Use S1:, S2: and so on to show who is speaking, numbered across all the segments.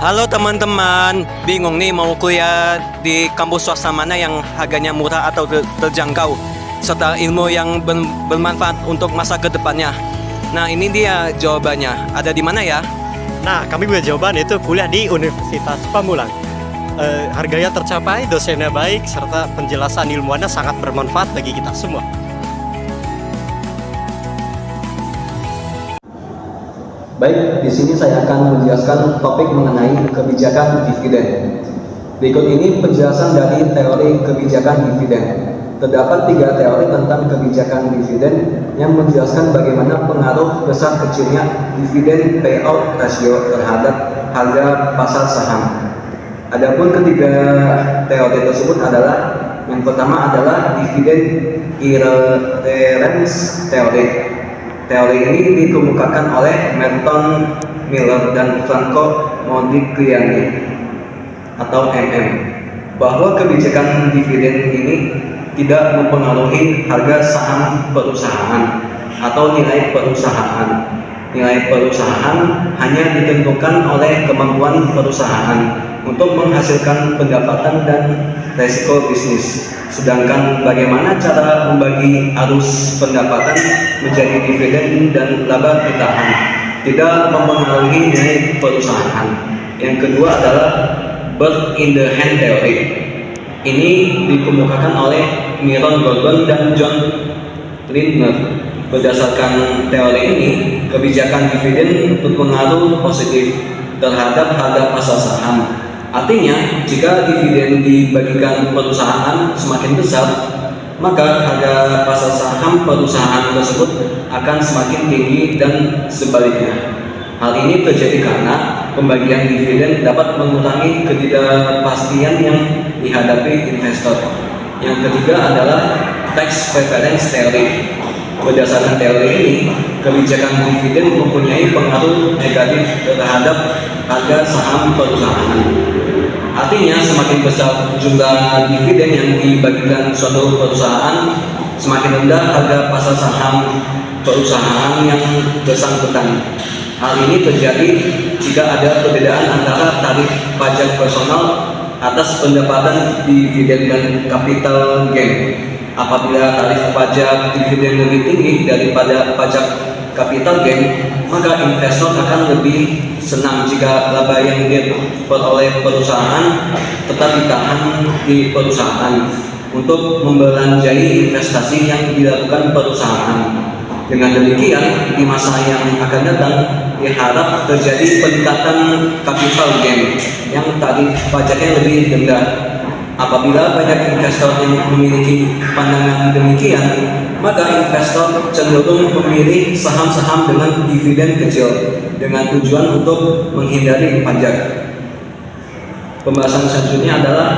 S1: Halo teman-teman, bingung nih mau kuliah di kampus swasta mana yang harganya murah atau terjangkau, serta ilmu yang bermanfaat untuk masa kedepannya. Nah ini dia jawabannya, ada di mana ya?
S2: Nah, kami punya jawaban, yaitu kuliah di Universitas Pamulang. Harganya tercapai, dosennya baik, serta penjelasan ilmuannya sangat bermanfaat bagi kita semua.
S3: Baik, di sini saya akan menjelaskan topik mengenai kebijakan dividen. Berikut ini penjelasan dari teori kebijakan dividen. Terdapat 3 teori tentang kebijakan dividen yang menjelaskan bagaimana pengaruh besar kecilnya dividen payout ratio terhadap harga pasar saham. Adapun ketiga teori tersebut adalah yang pertama adalah dividen irreverence theory. Teori ini dikemukakan oleh Merton Miller dan Franco Modigliani atau MM, bahwa kebijakan dividen ini tidak mempengaruhi harga saham perusahaan atau nilai perusahaan. Nilai perusahaan hanya ditentukan oleh kemampuan perusahaan untuk menghasilkan pendapatan dan resiko bisnis. Sedangkan bagaimana cara membagi arus pendapatan menjadi dividen dan laba ditahan tidak mempengaruhi nilai perusahaan. Yang kedua adalah bird in the hand theory. Ini dikemukakan oleh Myron Golden dan John Lindner. Berdasarkan teori ini, kebijakan dividen berpengaruh positif terhadap harga pasar saham. Artinya, jika dividen dibagikan perusahaan semakin besar, maka harga pasar saham perusahaan tersebut akan semakin tinggi dan sebaliknya. Hal ini terjadi karena pembagian dividen dapat mengurangi ketidakpastian yang dihadapi investor. Yang ketiga adalah tax preference theory. Berdasarkan teori ini, kebijakan dividen mempunyai pengaruh negatif terhadap harga saham perusahaan. Artinya, semakin besar jumlah dividen yang dibagikan suatu perusahaan, semakin rendah harga pasar saham perusahaan yang bersangkutan. Hal ini terjadi jika ada perbedaan antara tarif pajak personal atas pendapatan dividen dan capital gain. Apabila tarif pajak dividen lebih tinggi daripada pajak capital gain, maka investor akan lebih senang jika laba yang diperoleh perusahaan tetap ditahan di perusahaan untuk membelanjai investasi yang dilakukan perusahaan. Dengan demikian, di masa yang akan datang diharap terjadi peningkatan capital gain yang tarif pajaknya lebih rendah. Apabila banyak investor yang memiliki pandangan demikian, maka investor cenderung memilih saham-saham dengan dividen kecil dengan tujuan untuk menghindari pajak. Pembahasan selanjutnya adalah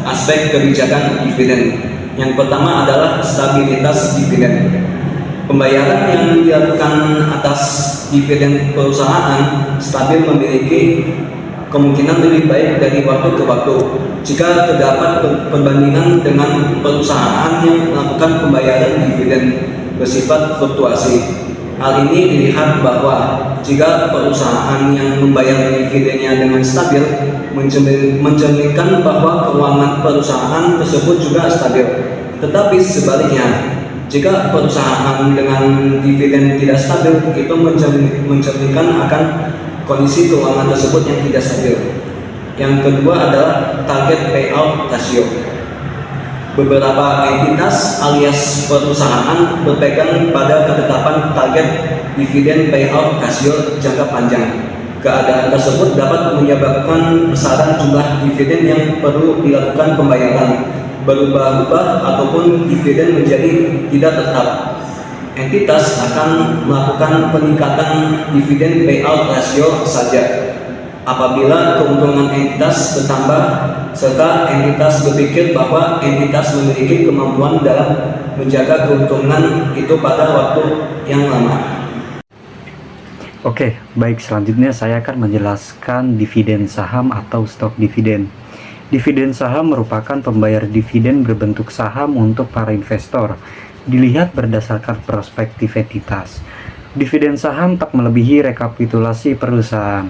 S3: aspek kebijakan dividen. Yang pertama adalah stabilitas dividen. Pembayaran yang dilakukan atas dividen perusahaan stabil memiliki kemungkinan lebih baik dari waktu ke waktu jika terdapat perbandingan dengan perusahaan yang melakukan pembayaran dividen bersifat fluktuasi. Hal ini dilihat bahwa jika perusahaan yang membayar dividennya dengan stabil mencerminkan bahwa keuangan perusahaan tersebut juga stabil. Tetapi sebaliknya, jika perusahaan dengan dividen tidak stabil, itu mencerminkan akan kondisi keuangan tersebut yang tidak stabil. Yang kedua adalah target payout ratio. Beberapa entitas alias perusahaan berpegang pada ketetapan target dividen payout ratio jangka panjang. Keadaan tersebut dapat menyebabkan besaran jumlah dividen yang perlu dilakukan pembayaran berubah-ubah ataupun dividen menjadi tidak tetap. Entitas akan melakukan peningkatan dividen payout ratio saja apabila keuntungan entitas bertambah serta entitas berpikir bahwa entitas memiliki kemampuan dalam menjaga keuntungan itu pada waktu yang lama.
S4: Oke, baik, selanjutnya saya akan menjelaskan dividen saham atau stok dividen. Dividen saham merupakan pembayar dividen berbentuk saham untuk para investor. Dilihat berdasarkan perspektif entitas. Dividen saham tak melebihi rekapitulasi perusahaan.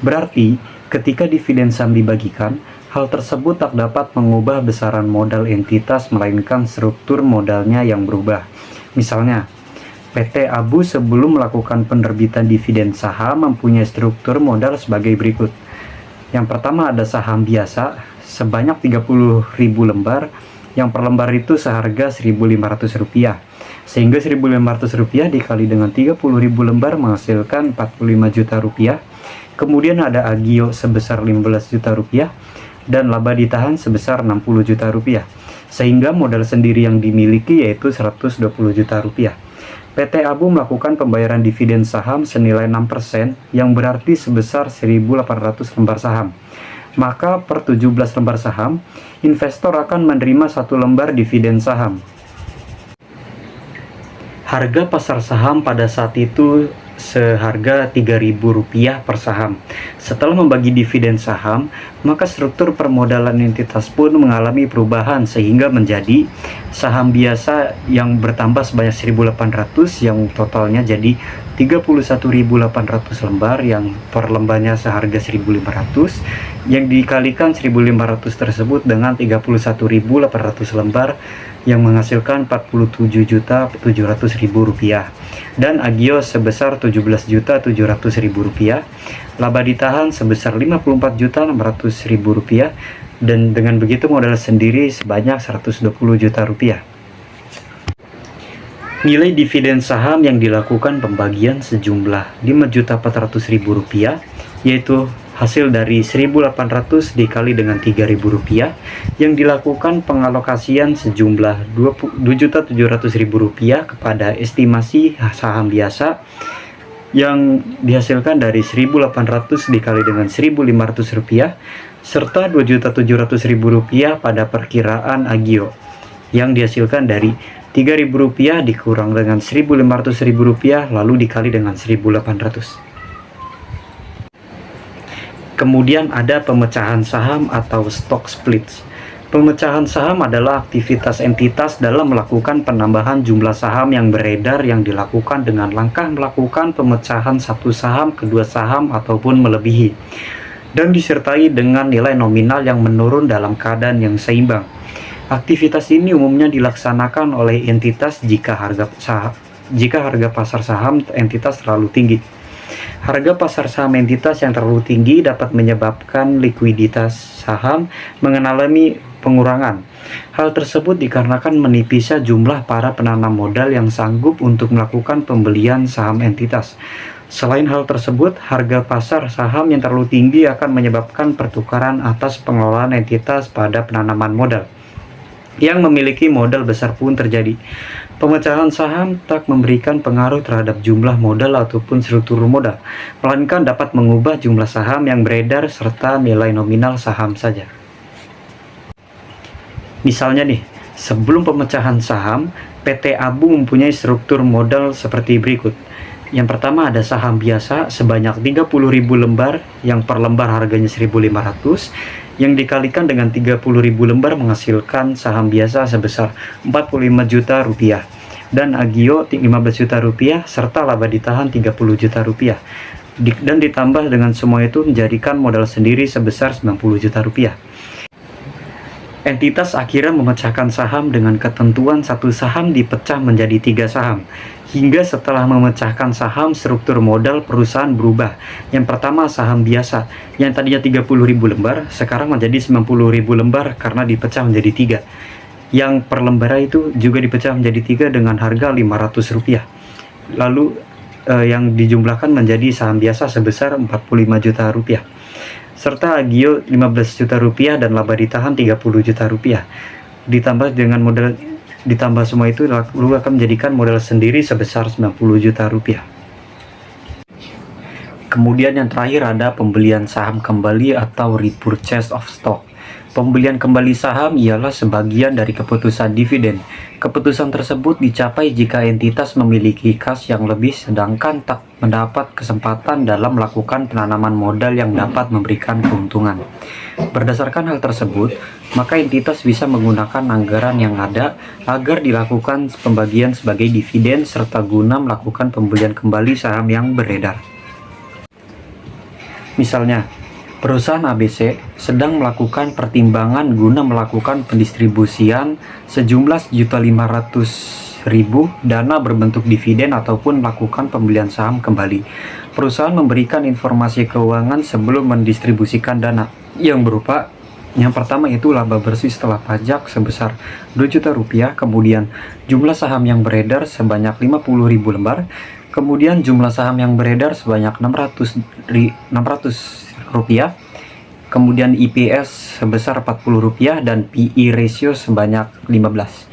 S4: Berarti, Ketika dividen saham dibagikan, hal tersebut tak dapat mengubah besaran modal entitas melainkan struktur modalnya yang berubah. Misalnya, PT Abu sebelum melakukan penerbitan dividen saham mempunyai struktur modal sebagai berikut. Yang pertama ada saham biasa sebanyak 30.000 lembar, yang per lembar itu seharga Rp1.500. Sehingga Rp1.500 dikali dengan 30.000 lembar menghasilkan Rp45 juta. Kemudian ada Agio sebesar Rp15 juta dan laba ditahan sebesar Rp60 juta. Sehingga modal sendiri yang dimiliki yaitu Rp120 juta. PT Abu melakukan pembayaran dividen saham senilai 6% yang berarti sebesar 1.800 lembar saham. Maka per 17 lembar saham, investor akan menerima 1 lembar dividen saham. Harga pasar saham pada saat itu seharga Rp3.000 per saham. Setelah membagi dividen saham, maka struktur permodalan entitas pun mengalami perubahan sehingga menjadi saham biasa yang bertambah sebanyak 1.800 yang totalnya jadi 31.800 lembar yang per lembarnya seharga 1.500 yang dikalikan 1.500 tersebut dengan 31.800 lembar yang menghasilkan Rp47.700.000 dan Agio sebesar Rp17.700.000, laba ditahan sebesar Rp54.600.000 dan dengan begitu modal sendiri sebanyak Rp120 juta. Nilai dividen saham yang dilakukan pembagian sejumlah Rp5.400.000 yaitu hasil dari 1.800 dikali dengan Rp3.000 yang dilakukan pengalokasian sejumlah Rp2.700.000 kepada estimasi saham biasa yang dihasilkan dari 1.800 dikali dengan Rp1.500 serta Rp2.700.000 pada perkiraan Agio yang dihasilkan dari Rp3.000 dikurang dengan Rp1.500.000 lalu dikali dengan 1.800. Kemudian ada pemecahan saham atau stock splits. Pemecahan saham adalah aktivitas entitas dalam melakukan penambahan jumlah saham yang beredar yang dilakukan dengan langkah melakukan pemecahan satu saham ke dua saham ataupun melebihi dan disertai dengan nilai nominal yang menurun dalam keadaan yang seimbang. Aktivitas ini umumnya dilaksanakan oleh entitas jika harga pasar saham entitas terlalu tinggi. Harga pasar saham entitas yang terlalu tinggi dapat menyebabkan likuiditas saham mengalami pengurangan. Hal tersebut dikarenakan menipisnya jumlah para penanam modal yang sanggup untuk melakukan pembelian saham entitas. Selain hal tersebut, harga pasar saham yang terlalu tinggi akan menyebabkan pertukaran atas pengelolaan entitas pada penanaman modal yang memiliki modal besar pun terjadi. Pemecahan saham tak memberikan pengaruh terhadap jumlah modal ataupun struktur modal, melainkan dapat mengubah jumlah saham yang beredar serta nilai nominal saham saja. Misalnya nih, sebelum pemecahan saham, PT Abu mempunyai struktur modal seperti berikut. Yang pertama ada saham biasa sebanyak 30.000 lembar yang per lembar harganya 1.500 yang dikalikan dengan 30.000 lembar menghasilkan saham biasa sebesar Rp45 juta dan Agio Rp15 juta serta laba ditahan Rp30 juta dan ditambah dengan semua itu menjadikan modal sendiri sebesar Rp90 juta. Entitas akhirnya memecahkan saham dengan ketentuan satu saham dipecah menjadi 3 saham. Hingga setelah memecahkan saham, struktur modal perusahaan berubah. Yang pertama saham biasa, yang tadinya 30.000 lembar, sekarang menjadi 90.000 lembar karena dipecah menjadi 3. Yang per lembar itu juga dipecah menjadi 3 dengan harga Rp500. Lalu yang dijumlahkan menjadi saham biasa sebesar Rp45 juta. Serta Agio Rp15 juta dan laba ditahan Rp30 juta. Ditambah semua itu lalu akan menjadikan modal sendiri sebesar Rp90 juta. Kemudian yang terakhir ada pembelian saham kembali atau repurchase of stock. Pembelian kembali saham ialah sebagian dari keputusan dividen. Keputusan tersebut dicapai jika entitas memiliki kas yang lebih sedangkan tak mendapat kesempatan dalam melakukan penanaman modal yang dapat memberikan keuntungan. Berdasarkan hal tersebut, maka entitas bisa menggunakan anggaran yang ada agar dilakukan pembagian sebagai dividen serta guna melakukan pembelian kembali saham yang beredar. Misalnya, Perusahaan ABC sedang melakukan pertimbangan guna melakukan pendistribusian sejumlah 1.500.000 dana berbentuk dividen ataupun melakukan pembelian saham kembali. Perusahaan memberikan informasi keuangan sebelum mendistribusikan dana yang berupa yang pertama itu laba bersih setelah pajak sebesar 2 juta rupiah, kemudian jumlah saham yang beredar sebanyak 50.000 lembar, kemudian jumlah saham yang beredar sebanyak 600 rupiah, kemudian EPS sebesar 40 rupiah dan PE ratio sebanyak 15.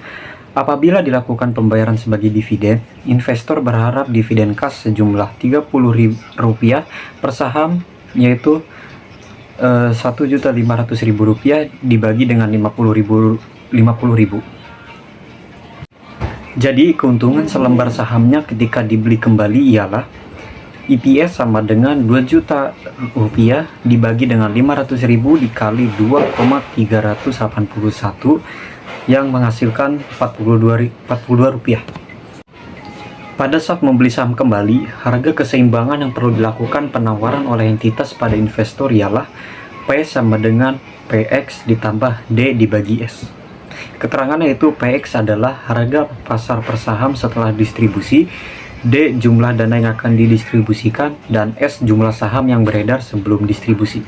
S4: Apabila dilakukan pembayaran sebagai dividen, investor berharap dividen cash sejumlah 30.000 rupiah per saham, yaitu 1.500.000 rupiah dibagi dengan 50.000. Jadi keuntungan selembar sahamnya ketika dibeli kembali ialah EPS sama dengan 2 juta rupiah dibagi dengan 500.000 dikali 2,381 yang menghasilkan 42 rupiah. Pada saat membeli saham kembali, harga keseimbangan yang perlu dilakukan penawaran oleh entitas pada investor ialah P sama dengan PX ditambah D dibagi S. Keterangannya itu PX adalah harga pasar per saham setelah distribusi, D jumlah dana yang akan didistribusikan, dan S jumlah saham yang beredar sebelum distribusi.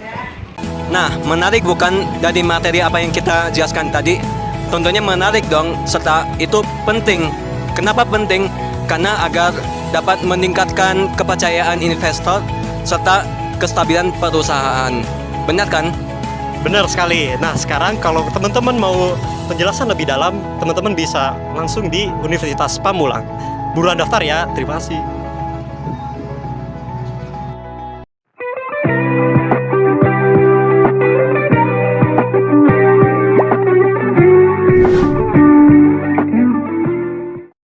S1: Nah, menarik bukan dari materi apa yang kita jelaskan tadi? Tentunya menarik dong, serta itu penting. Kenapa penting? Karena agar dapat meningkatkan kepercayaan investor serta kestabilan perusahaan. Benar kan?
S2: Benar sekali. Nah, sekarang kalau teman-teman mau penjelasan lebih dalam, teman-teman bisa langsung di Universitas Pamulang. Buruan daftar ya. Terima kasih.